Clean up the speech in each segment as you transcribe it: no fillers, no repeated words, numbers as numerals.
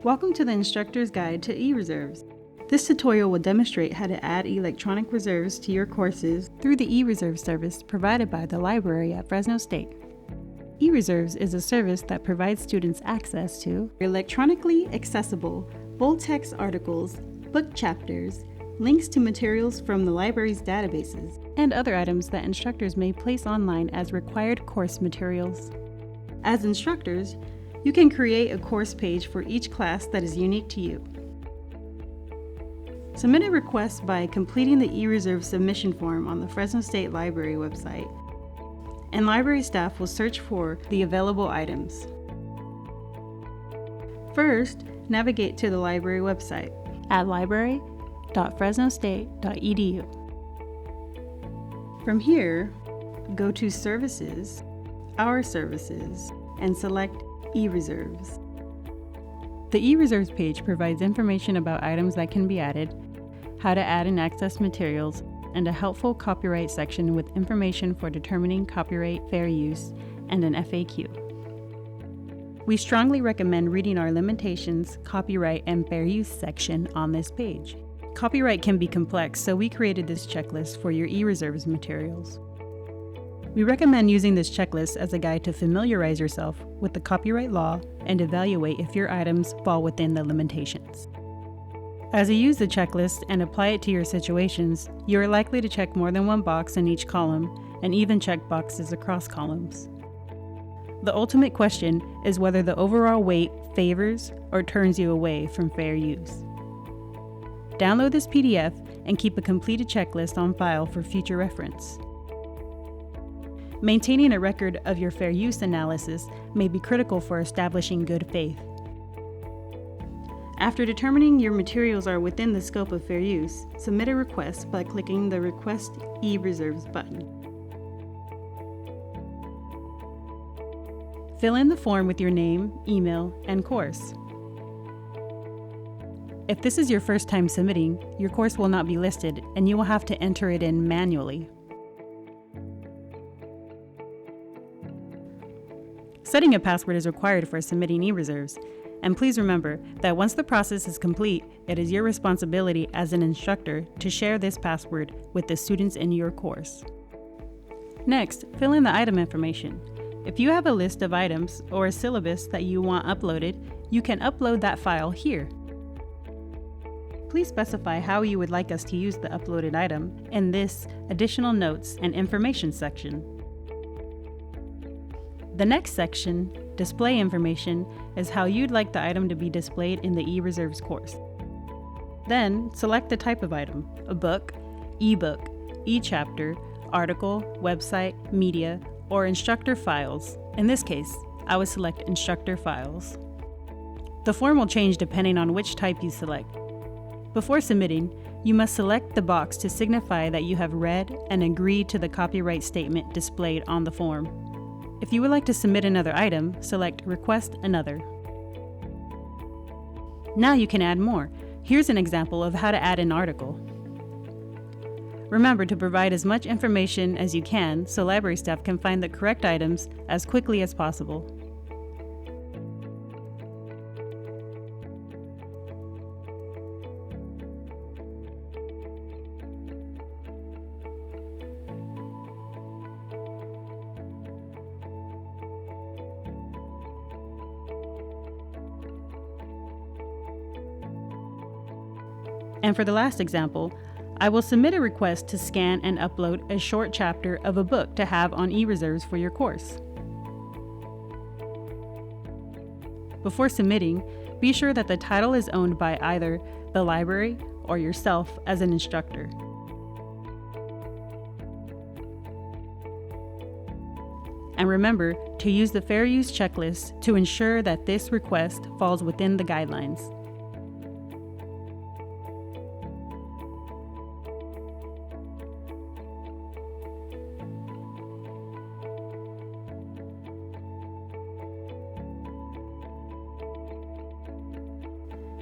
Welcome to the Instructor's Guide to eReserves. This tutorial will demonstrate how to add electronic reserves to your courses through the eReserves service provided by the library at Fresno State. eReserves is a service that provides students access to electronically accessible full-text articles, book chapters, links to materials from the library's databases, and other items that instructors may place online as required course materials. As instructors, you can create a course page for each class that is unique to you. Submit a request by completing the eReserves submission form on the Fresno State Library website, and library staff will search for the available items. First, navigate to the library website at library.fresnostate.edu. From here, go to Services, Our Services, and select eReserves. The eReserves page provides information about items that can be added, how to add and access materials, and a helpful copyright section with information for determining copyright fair use and an FAQ. We strongly recommend reading our limitations, copyright, and fair use section on this page. Copyright can be complex, so we created this checklist for your eReserves materials. We recommend using this checklist as a guide to familiarize yourself with the copyright law and evaluate if your items fall within the limitations. As you use the checklist and apply it to your situations, you are likely to check more than one box in each column and even check boxes across columns. The ultimate question is whether the overall weight favors or turns you away from fair use. Download this PDF and keep a completed checklist on file for future reference. Maintaining a record of your fair use analysis may be critical for establishing good faith. After determining your materials are within the scope of fair use, submit a request by clicking the Request eReserves button. Fill in the form with your name, email, and course. If this is your first time submitting, your course will not be listed and you will have to enter it in manually. Setting a password is required for submitting eReserves, and please remember that once the process is complete, it is your responsibility as an instructor to share this password with the students in your course. Next, fill in the item information. If you have a list of items or a syllabus that you want uploaded, you can upload that file here. Please specify how you would like us to use the uploaded item in this Additional Notes and Information section. The next section, Display Information, is how you'd like the item to be displayed in the eReserves course. Then, select the type of item: a book, ebook, e-chapter, article, website, media, or instructor files. In this case, I would select instructor files. The form will change depending on which type you select. Before submitting, you must select the box to signify that you have read and agreed to the copyright statement displayed on the form. If you would like to submit another item, select Request Another. Now you can add more. Here's an example of how to add an article. Remember to provide as much information as you can so library staff can find the correct items as quickly as possible. And for the last example, I will submit a request to scan and upload a short chapter of a book to have on eReserves for your course. Before submitting, be sure that the title is owned by either the library or yourself as an instructor. And remember to use the fair use checklist to ensure that this request falls within the guidelines.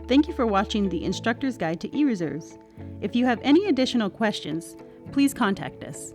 Thank you for watching the Instructor's Guide to eReserves. If you have any additional questions, please contact us.